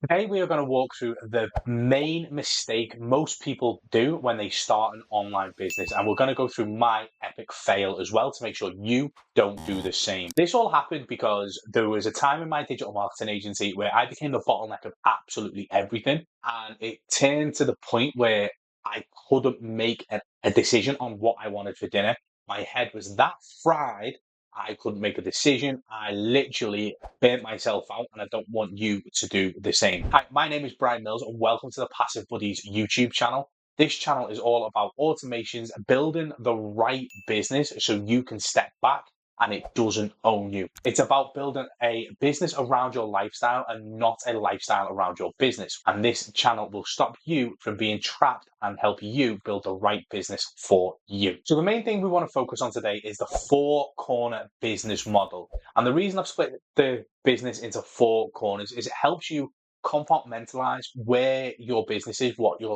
Today, we are going to walk through the main mistake most people do when they start an online business. And we're going to go through my epic fail as well to make sure you don't do the same. This all happened because there was a time in my digital marketing agency where I became the bottleneck of absolutely everything. And it turned to the point where I couldn't make a decision on what I wanted for dinner. My head was that fried I couldn't make a decision. I literally burnt myself out, and I don't want you to do the same. Hi, my name is Brian Mills, and welcome to the Passive Buddies YouTube channel. This channel is all about automations, building the right business so you can step back and it doesn't own you. It's about building a business around your lifestyle and not a lifestyle around your business. And this channel will stop you from being trapped and help you build the right business for you. So the main thing we want to focus on today is the 4-corner business model. And the reason I've split the business into 4 corners is it helps you compartmentalize where your business is,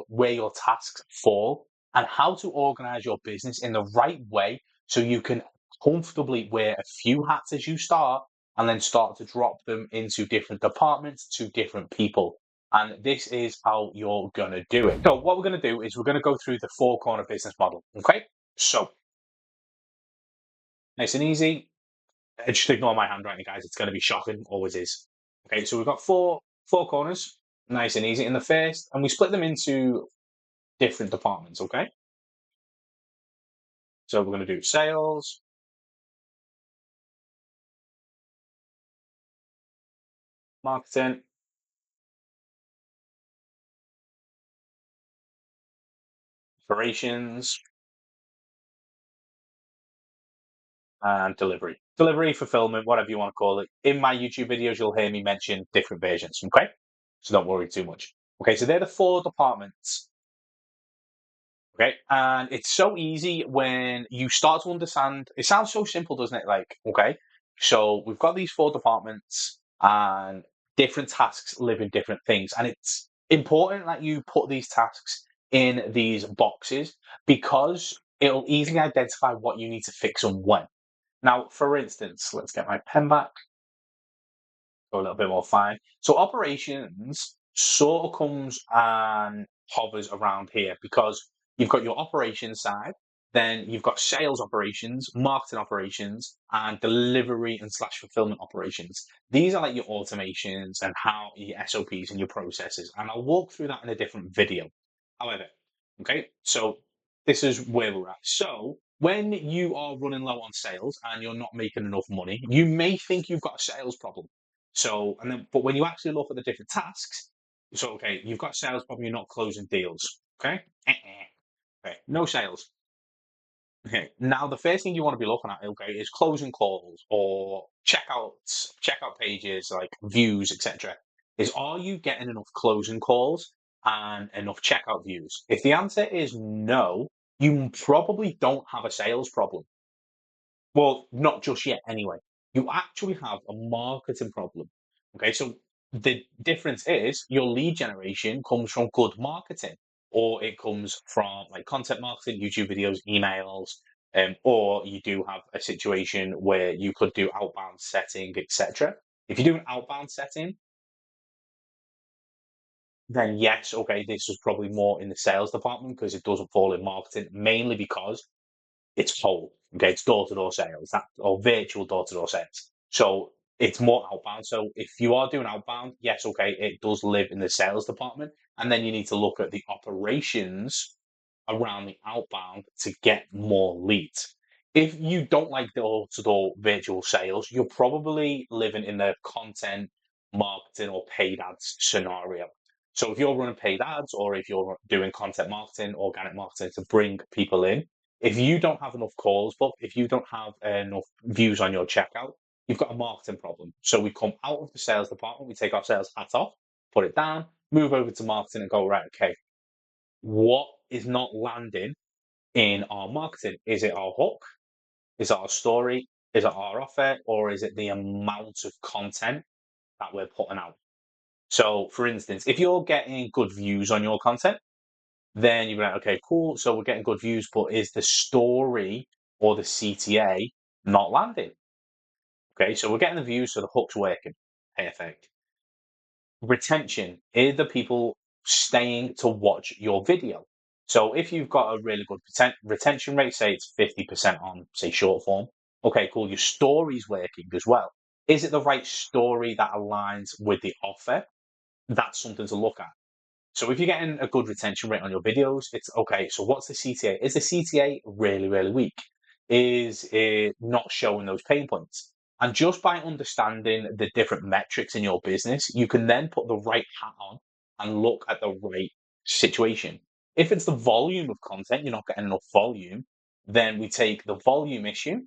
where your tasks fall, and how to organize your business in the right way so you can comfortably wear a few hats as you start and then start to drop them into different departments to different people. And this is how you're going to do it. So what we're going to do is we're going to go through the 4-corner business model. Okay. So nice and easy. Just ignore my handwriting, guys. It's going to be shocking. Always is. Okay. So we've got four corners. Nice and easy in the first, and we split them into different departments. Okay. So we're going to do sales, marketing, operations, and delivery. Delivery, fulfillment, whatever you want to call it. In my YouTube videos, you'll hear me mention different versions. Okay. So don't worry too much. Okay. So they're the 4 departments. Okay. And it's so easy when you start to understand. It sounds so simple, doesn't it? Like, okay. So we've got these 4 departments and different tasks live in different things. And it's important that you put these tasks in these boxes because it'll easily identify what you need to fix and when. Now, for instance, let's get my pen back, go a little bit more fine. So operations sort of comes and hovers around here because you've got your operations side, then you've got sales operations, marketing operations, and delivery and slash fulfillment operations. These are like your automations and how your SOPs and your processes. And I'll walk through that in a different video. However, okay, so this is where we're at. So when you are running low on sales and you're not making enough money, you may think you've got a sales problem. So, but when you actually look at the different tasks, so okay, you've got a sales problem, you're not closing deals. Okay, okay, no sales. Okay, now the first thing you want to be looking at, okay, is closing calls or checkout pages like views, etc. Is are you getting enough closing calls and enough checkout views? If the answer is no, you probably don't have a sales problem. Well, not just yet, anyway. You actually have a marketing problem. Okay, so the difference is your lead generation comes from good marketing, or it comes from like content marketing, YouTube videos, emails, or you do have a situation where you could do outbound setting, etc. If you do an outbound setting, then yes, okay, this is probably more in the sales department because it doesn't fall in marketing, mainly because it's whole. Okay, it's door-to-door sales, that or virtual door-to-door sales. So it's more outbound. So if you are doing outbound, yes, okay, it does live in the sales department, and then you need to look at the operations around the outbound to get more leads. If you don't like door-to-door virtual sales, you're probably living in the content marketing or paid ads scenario. So if you're running paid ads or if you're doing content marketing, organic marketing to bring people in, if you don't have enough calls booked, if you don't have enough views on your checkout, you've got a marketing problem. So we come out of the sales department, we take our sales hat off, put it down, move over to marketing and go, right, okay, what is not landing in our marketing? Is it our hook? Is it our story? Is it our offer? Or is it the amount of content that we're putting out? So, for instance, if you're getting good views on your content, then you're like, okay, cool. So we're getting good views, but is the story or the CTA not landing? Okay, so we're getting the views, so the hook's working. Perfect. Retention is the people staying to watch your video. So if you've got a really good retention rate, say it's 50% on, say, short form, okay, cool, your story's working as well. Is it the right story that aligns with the offer? That's something to look at. So if you're getting a good retention rate on your videos, it's okay. So what's the CTA? Is the CTA really, really weak? Is it not showing those pain points? And just by understanding the different metrics in your business, you can then put the right hat on and look at the right situation. If it's the volume of content, you're not getting enough volume, then we take the volume issue,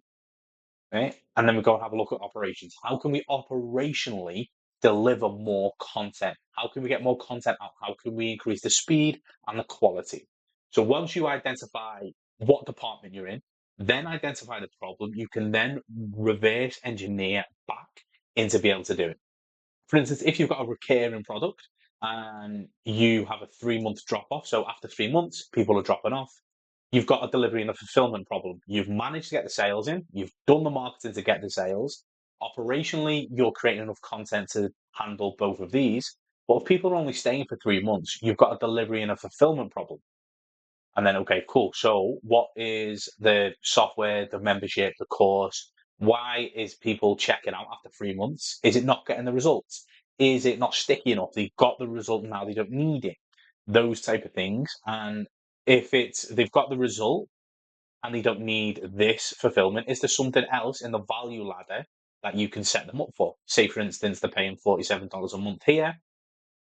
right? And then we go and have a look at operations. How can we operationally deliver more content? How can we get more content out? How can we increase the speed and the quality? So once you identify what department you're in, then identify the problem, you can then reverse engineer back into be able to do it. For instance, if you've got a recurring product and you have a 3 month drop off, so after 3 months, people are dropping off, you've got a delivery and a fulfillment problem. You've managed to get the sales in, you've done the marketing to get the sales. Operationally, you're creating enough content to handle both of these. But if people are only staying for 3 months, you've got a delivery and a fulfillment problem. And then, okay, cool. So, what is the software, the membership, the course? Why is people checking out after 3 months? Is it not getting the results? Is it not sticky enough? They've got the result now, they don't need it. Those type of things. And if it's they've got the result and they don't need this fulfillment, is there something else in the value ladder that you can set them up for? Say, for instance, they're paying $47 a month here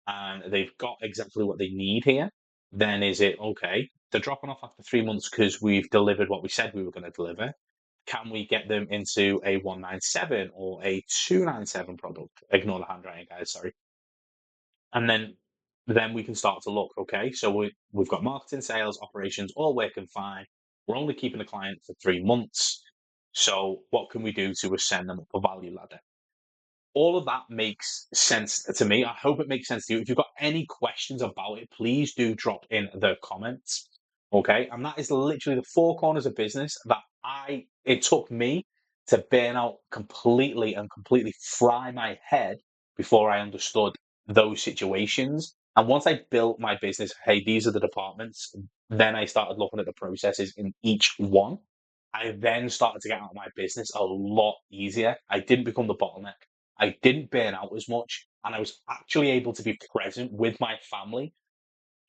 and they've got exactly what they need here, then is it okay? They're dropping off after 3 months because we've delivered what we said we were going to deliver. Can we get them into a 197 or a 297 product? Ignore the handwriting, guys. Sorry. And then we can start to look. Okay, so we've got marketing, sales, operations all working fine. We're only keeping the client for 3 months. So what can we do to ascend them up a value ladder? All of that makes sense to me. I hope it makes sense to you. If you've got any questions about it, please do drop in the comments. Okay. And that is literally the four corners of business that it took me to burn out completely and completely fry my head before I understood those situations. And once I built my business, hey, these are the departments, then I started looking at the processes in each one. I then started to get out of my business a lot easier. I didn't become the bottleneck. I didn't burn out as much, and I was actually able to be present with my family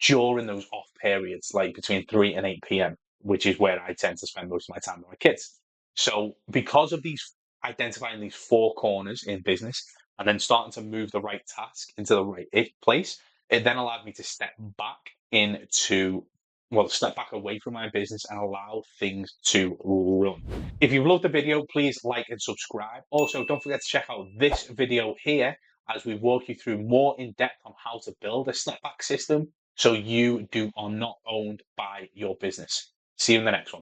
during those off periods, like between 3 and 8 p.m., which is where I tend to spend most of my time with my kids. So, because of these identifying these four corners in business and then starting to move the right task into the right place, it then allowed me to step back into step back away from my business and allow things to run. If you've loved the video, please like and subscribe. Also, don't forget to check out this video here as we walk you through more in depth on how to build a snapback system so you are not owned by your business. See you in the next one.